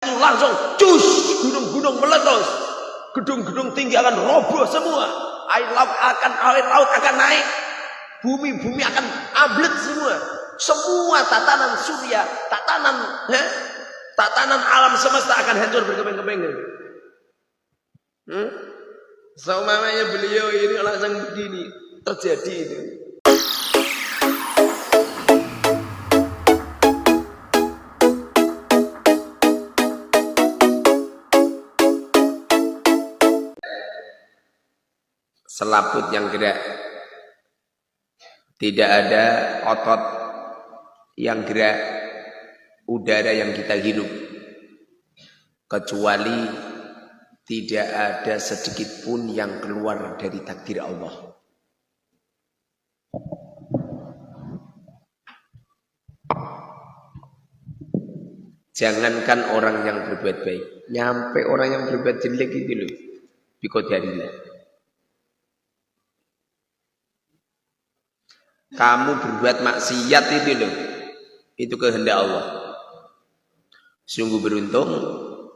langsung cus, gunung-gunung meletus, gedung-gedung tinggi akan roboh semua, air laut akan naik, bumi akan ambles semua tatanan surya, tatanan alam semesta akan hancur berkeping-keping. Seumamanya beliau ini langsung begini terjadi itu. Selaput yang gerak, tidak ada otot yang gerak, udara yang kita hirup, kecuali tidak ada sedikit pun yang keluar dari takdir Allah. Jangankan orang yang berbuat baik, nyampe orang yang berbuat jelek itu loh, biqadarillah. Kamu berbuat maksiat itu loh, itu kehendak Allah. Sungguh beruntung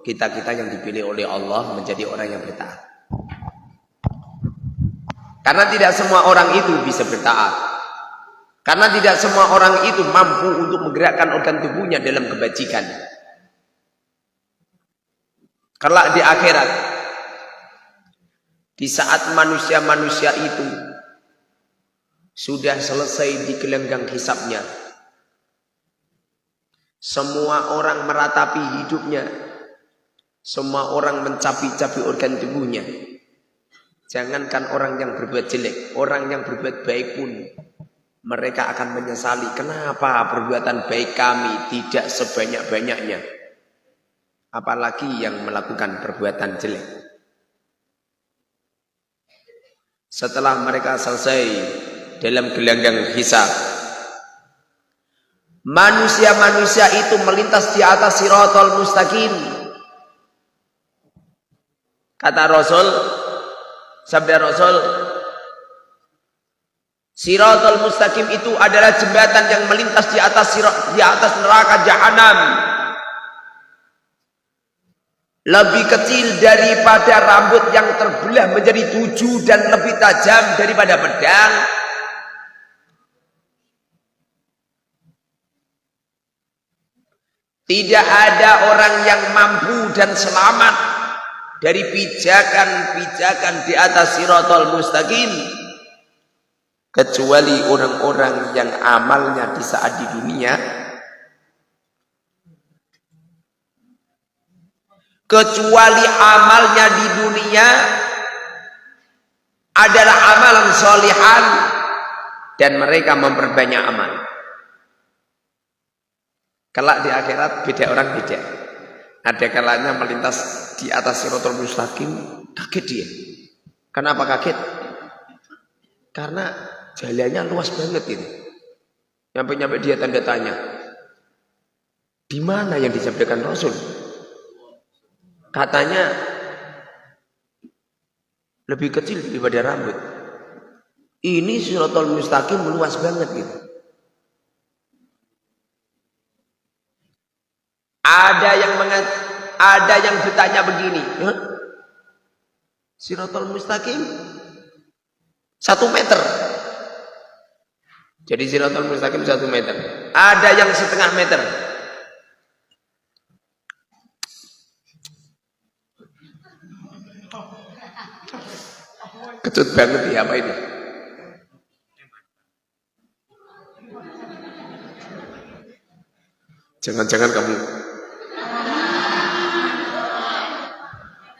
kita-kita yang dipilih oleh Allah menjadi orang yang bertaat. Karena tidak semua orang itu bisa bertaat. Karena tidak semua orang itu mampu untuk menggerakkan organ tubuhnya dalam kebajikan. Kelak di akhirat, di saat manusia-manusia itu sudah selesai di gelanggang hisabnya, semua orang meratapi hidupnya, semua orang mencapi-capi organ tubuhnya. Jangankan orang yang berbuat jelek, orang yang berbuat baik pun mereka akan menyesali. Kenapa perbuatan baik kami tidak sebanyak-banyaknya? Apalagi yang melakukan perbuatan jelek. Setelah mereka selesai dalam gelanggang hisab, manusia-manusia itu melintas di atas siratal mustaqim. Kata Rasul, sabda Rasul, siratal mustaqim itu adalah jembatan yang melintas di atas neraka jahanam. Lebih kecil daripada rambut yang terbelah menjadi 7 dan lebih tajam daripada pedang. Tidak ada orang yang mampu dan selamat dari pijakan-pijakan di atas siratal mustaqim kecuali orang-orang yang amalnya di saat di dunia, kecuali amalnya di dunia adalah amalan sholihan dan mereka memperbanyak amal. Kelak di akhirat beda orang beda. Ada kalanya melintas di atas siratal mustaqim, kaget dia. Kenapa kaget? Karena jalannya luas banget ini. Nyampe-nyampe dia tanda tanya. Di mana yang disabdakan Rasul? Katanya lebih kecil daripada rambut. Ini siratal mustaqim luas banget gitu. Ada yang bertanya begini, siratal mustaqim 1 meter. Jadi siratal mustaqim 1 meter. Ada yang setengah meter. Kecut banget ya apa ini? Jangan-jangan kamu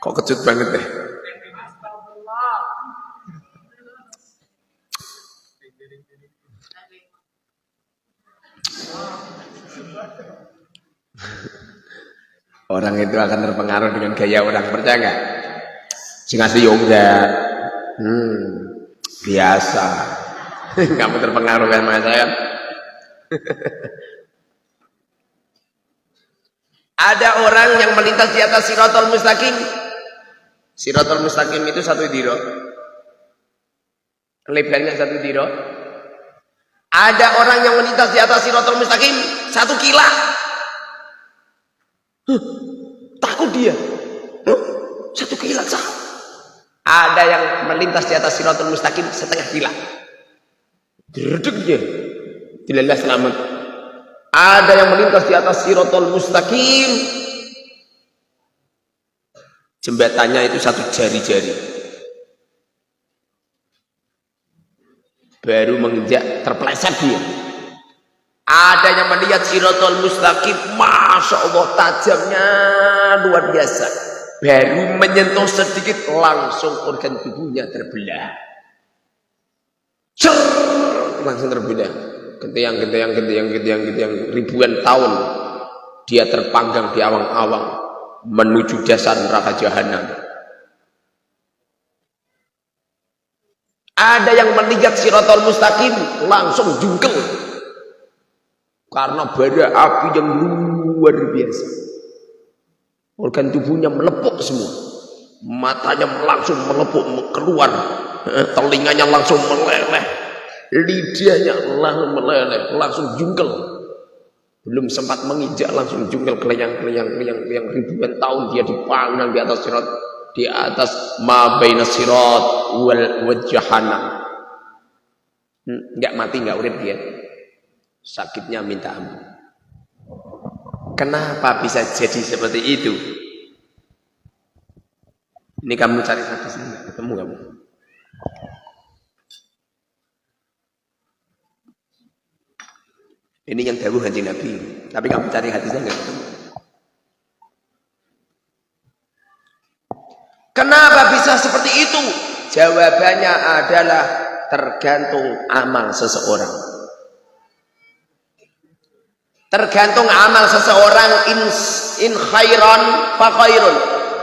kok kecut banget deh. Orang itu akan terpengaruh dengan gaya orang, percaya nggak? Sing asli enggak. Biasa. Kamu terpengaruh kan sama saya? Ada orang yang melintas di atas siratal mustaqim. Siratal mustaqim itu 1 diro. Lebarnya 1 diro. Ada orang yang melintas di atas siratal mustaqim 1 kila. Satu dia. Satu kilat sah. Ada yang melintas di atas Siratul Mustaqim setengah kilat. Derdek dia. Dilalah selamat. Ada yang melintas di atas Siratul Mustaqim. Jembatannya itu satu jari-jari. Baru menginjak terpeleset dia. Ada yang melihat Siratul Mustaqim, Masya Allah tajamnya luar biasa. Baru menyentuh sedikit langsung organ tubuhnya terbelah. Cer, langsung terbelah. Gentiang ribuan tahun dia terpanggang di awang-awang menuju dasar neraka jahanam. Ada yang melihat Siratul Mustaqim langsung jungkel karena bara api yang luar biasa. Organ tubuhnya melepuk semua, matanya langsung melepuk keluar, telinganya langsung meleleh, lidahnya langsung meleleh, langsung jungkel. Belum sempat menginjak langsung jungkel keleyang ribuan tahun dia dipanggang di atas sirat, di atas ma baina sirat wal jahannam. Enggak mati, enggak urip dia. Sakitnya minta ampun. Kenapa bisa jadi seperti itu? Ini kamu cari hadis ini, ketemu kamu. Ini yang dawuh Kanjeng Nabi, tapi kamu cari hadisnya enggak ketemu. Kenapa bisa seperti itu? Jawabannya adalah tergantung amal seseorang. Tergantung amal seseorang, in khairan fa khairun.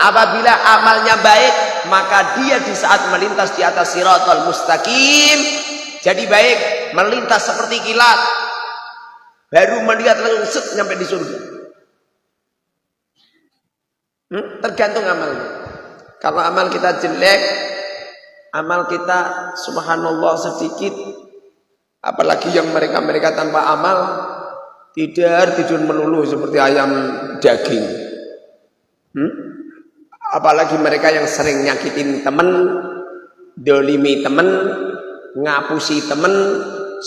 Apabila amalnya baik, maka dia di saat melintas di atas Siratul Mustaqim jadi baik, melintas seperti kilat. Baru melihat langsung set nyampe di surga. Tergantung amalnya. Kalau amal kita jelek, amal kita subhanallah sedikit, apalagi yang mereka tanpa amal, tidur melulu seperti ayam daging. Apalagi mereka yang sering nyakitin temen, dolimi temen, ngapusi temen,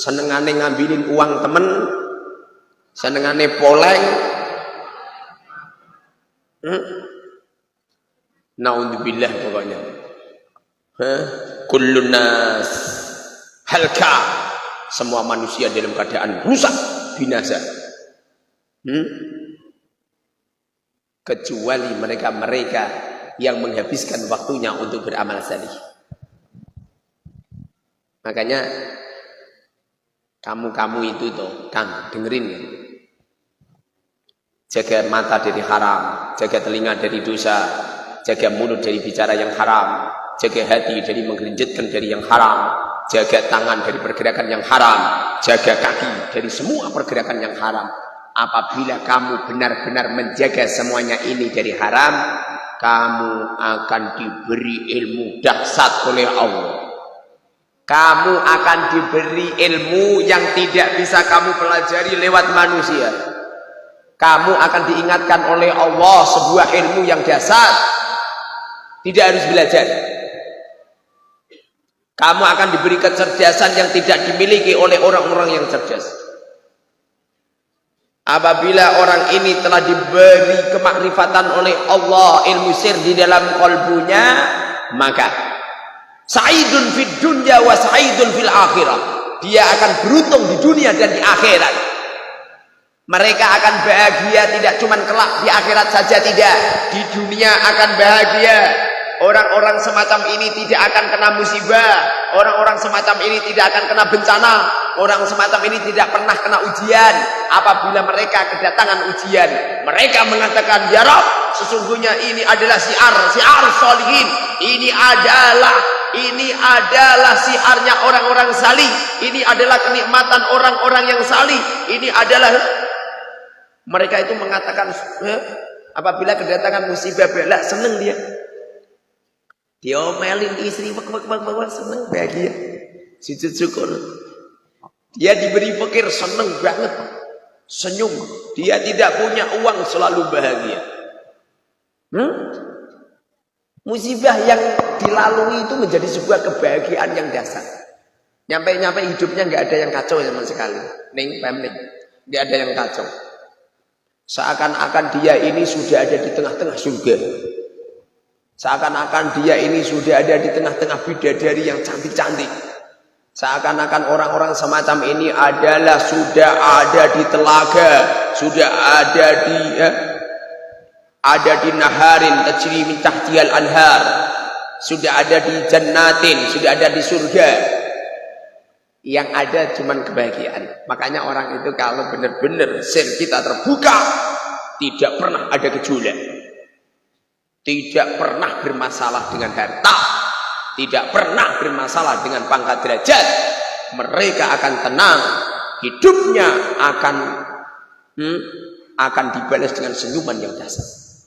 senengane ngambilin uang temen, senengane poleng. Naudzubillah pokoknya. Kullun nas halka. Semua manusia dalam keadaan rusak, binasa. Kecuali mereka yang menghabiskan waktunya untuk beramal salih. Makanya kamu itu tuh, Kang, dengerin ya. Jaga mata dari haram, jaga telinga dari dosa, jaga mulut dari bicara yang haram, jaga hati dari menggelinjitkan dari yang haram, jaga tangan dari pergerakan yang haram, jaga kaki dari semua pergerakan yang haram. Apabila kamu benar-benar menjaga semuanya ini dari haram, kamu akan diberi ilmu dahsyat oleh Allah. Kamu akan diberi ilmu yang tidak bisa kamu pelajari lewat manusia. Kamu akan diingatkan oleh Allah sebuah ilmu yang dahsyat. Tidak harus belajar. Kamu akan diberi kecerdasan yang tidak dimiliki oleh orang-orang yang cerdas. Apabila orang ini telah diberi kemakrifatan oleh Allah, ilmu sir di dalam kalbunya, maka sa'idun fid dunya wa sa'idun fil akhirah. Dia akan beruntung di dunia dan di akhirat. Mereka akan bahagia tidak cuma kelak di akhirat saja, tidak. Di dunia akan bahagia. Orang-orang semacam ini tidak akan kena musibah. Orang-orang semacam ini tidak akan kena bencana. Orang semacam ini tidak pernah kena ujian. Apabila mereka kedatangan ujian, mereka mengatakan, ya Rabb, sesungguhnya ini adalah siar sholihin. Ini adalah siarnya orang-orang salih. Ini adalah kenikmatan orang-orang yang salih. Ini adalah, mereka itu mengatakan, apabila kedatangan musibah bala, senang dia. Diomelin istri, senang, bahagia, sujud syukur. Dia diberi fakir, senang banget, senyum. Dia tidak punya uang, selalu bahagia. Musibah yang dilalui itu menjadi sebuah kebahagiaan yang dasar. Nyampe hidupnya nggak ada yang kacau sama sekali. Nggak ada yang kacau. Seakan-akan dia ini sudah ada di tengah-tengah surga. Seakan-akan dia ini sudah ada di tengah-tengah bidadari yang cantik-cantik. Seakan-akan orang-orang semacam ini adalah sudah ada di telaga, sudah ada di naharin tajri min tahtihal anhar, sudah ada di jannatin, sudah ada di surga. Yang ada cuman kebahagiaan. Makanya orang itu kalau benar-benar sir kita terbuka, tidak pernah ada gejolak, tidak pernah bermasalah dengan harta, tidak pernah bermasalah dengan pangkat derajat. Mereka akan tenang, hidupnya akan dibalas dengan senyuman yang dasar.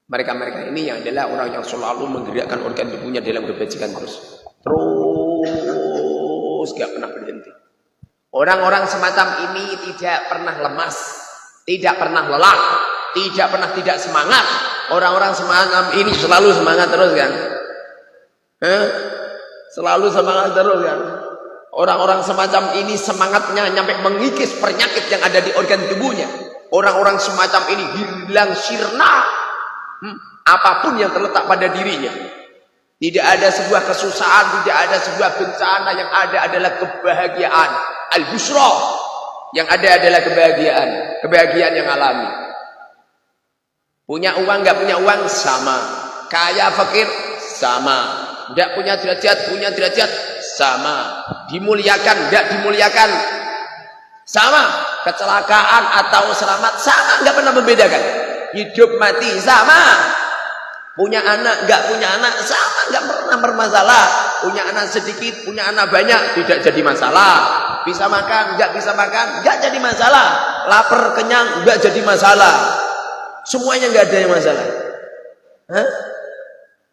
Mereka-mereka ini yang adalah orang yang selalu menggerakkan organ tubuhnya dalam kebajikan terus gak pernah berhenti. Orang-orang semacam ini tidak pernah lemas, tidak pernah lelah, tidak pernah tidak semangat. Orang-orang semacam ini selalu semangat terus kan? Selalu semangat terus kan? Orang-orang semacam ini semangatnya sampai mengikis penyakit yang ada di organ tubuhnya. Orang-orang semacam ini hilang sirna apapun yang terletak pada dirinya. Tidak ada sebuah kesusahan, tidak ada sebuah bencana, yang ada adalah kebahagiaan. Al-busra, yang ada adalah kebahagiaan yang alami. Punya uang, nggak punya uang, sama. Kaya, fakir, sama. Tidak punya derajat, sama. Dimuliakan, nggak dimuliakan, sama. Kecelakaan atau selamat, sama. Nggak pernah membedakan. Hidup mati, sama. Punya anak, nggak punya anak, sama, nggak pernah bermasalah. Punya anak sedikit, punya anak banyak, tidak jadi masalah. Bisa makan, nggak bisa makan, nggak jadi masalah. Lapar, kenyang, nggak jadi masalah. Semuanya nggak ada yang masalah.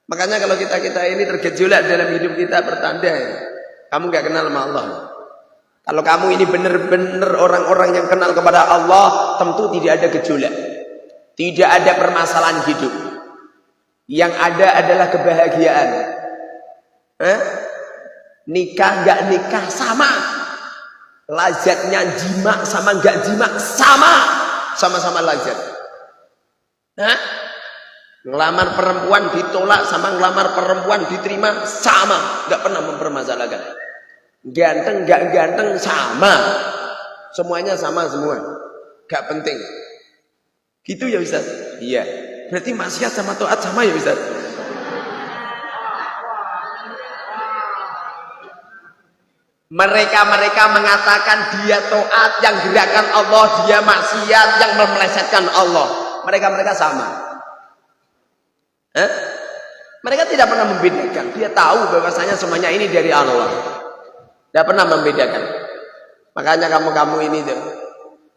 Makanya kalau kita ini tergejolak dalam hidup kita, pertanda kamu nggak kenal sama Allah. Kalau kamu ini benar-benar orang-orang yang kenal kepada Allah, tentu tidak ada gejolak, tidak ada permasalahan hidup. Yang ada adalah kebahagiaan. Nikah nggak nikah sama. Lazatnya jima sama nggak jima sama. Sama-sama lazat. Ngelamar perempuan ditolak sama ngelamar perempuan diterima sama. Nggak pernah mempermasalahkan. Ganteng nggak ganteng sama. Semuanya sama semua. Nggak penting. Gitu ya Ustaz? Iya. Berarti maksiat sama taat sama ya Ustaz? Mereka mengatakan dia taat, yang gerakan Allah, dia maksiat, yang memelesetkan Allah. Mereka sama. Mereka tidak pernah membedakan. Dia tahu bahwasanya semuanya ini dari Allah. Tidak pernah membedakan. Makanya kamu ini tuh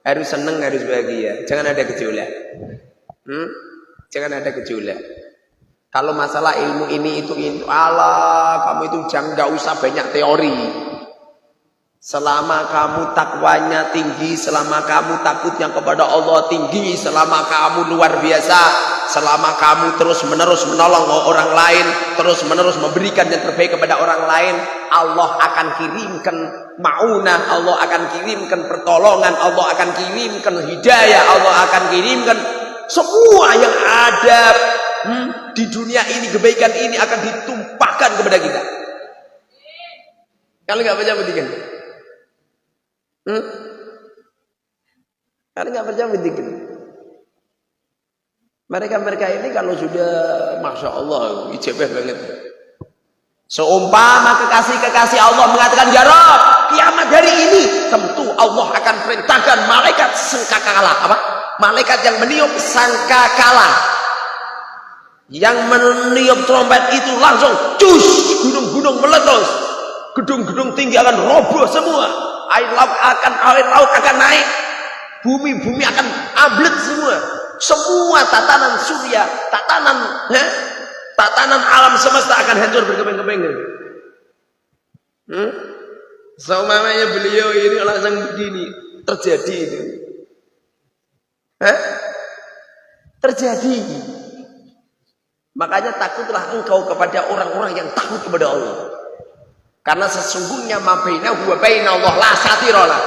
harus senang, harus bahagia. Jangan ada gejolak. Jangan ada gejolak. Kalau masalah ilmu ini itu Allah, kamu itu jangan, nggak usah banyak teori. Selama kamu takwanya tinggi, selama kamu takutnya kepada Allah tinggi, selama kamu luar biasa, selama kamu terus menerus menolong orang lain, terus menerus memberikan yang terbaik kepada orang lain, Allah akan kirimkan maunah, Allah akan kirimkan pertolongan, Allah akan kirimkan hidayah, Allah akan kirimkan semua yang ada di dunia ini, kebaikan ini akan ditumpahkan kepada kita. Kalau nggak percaya buktikan. Kalau nggak percaya buktikan. Mereka ini kalau sudah, masya Allah, ijabah banget. Seumpama kekasih Allah mengatakan, ya Rabb, kiamat hari ini, tentu Allah akan perintahkan malaikat sangkakala. Apa? Malaikat yang meniup sangkakala, yang meniup trompet itu langsung cus, gunung-gunung meletus, gedung-gedung tinggi akan roboh semua, air laut akan naik, bumi akan ambles semua tatanan surya, tatanan alam semesta akan hancur berkeping-keping. Seumamanya beliau ini langsung begini terjadi itu. Terjadi. Makanya takutlah engkau kepada orang-orang yang takut kepada Allah. Karena sesungguhnya ma bainahu wa bainallah la satiralah.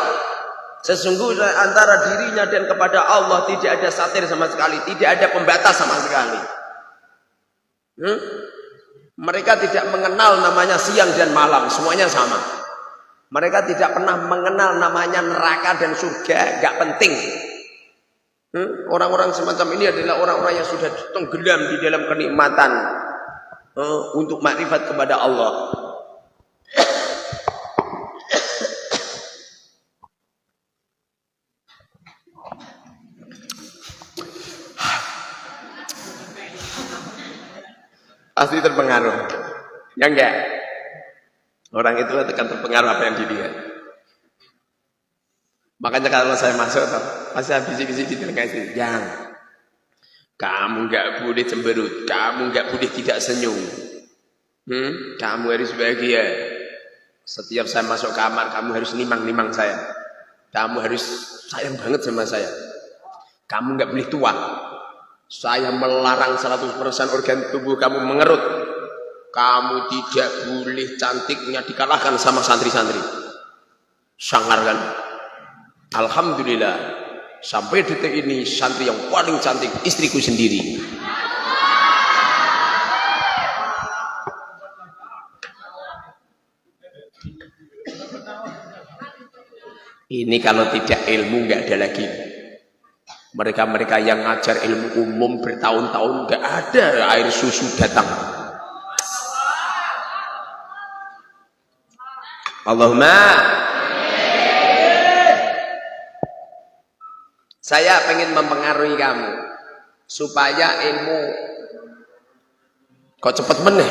Sesungguhnya antara dirinya dan kepada Allah tidak ada satir sama sekali, tidak ada pembatas sama sekali. Mereka tidak mengenal namanya siang dan malam, semuanya sama. Mereka tidak pernah mengenal namanya neraka dan surga, gak penting. Orang-orang semacam ini adalah orang-orang yang sudah tenggelam di dalam kenikmatan untuk makrifat kepada Allah. Pasti terpengaruh. Ya enggak? Orang itu akan terpengaruh apa yang dilihat. Makanya kalau saya masuk, pasti habis-habis di telinga itu, yang kamu enggak boleh cemberut, kamu enggak boleh tidak senyum. Kamu harus bahagia. Setiap saya masuk kamar, kamu harus nimang-nimang saya. Kamu harus sayang banget sama saya. Kamu enggak boleh tua. Saya melarang 100% organ tubuh kamu mengerut. Kamu tidak boleh cantiknya dikalahkan sama santri-santri. Sangar kan? Alhamdulillah, sampai detik ini santri yang paling cantik istriku sendiri. Ini kalau tidak ilmu nggak ada lagi. Mereka-mereka yang ngajar ilmu umum bertahun-tahun nggak ada air susu datang. Allahumma. Saya pengen mempengaruhi kamu supaya ilmu kok cepet meneh.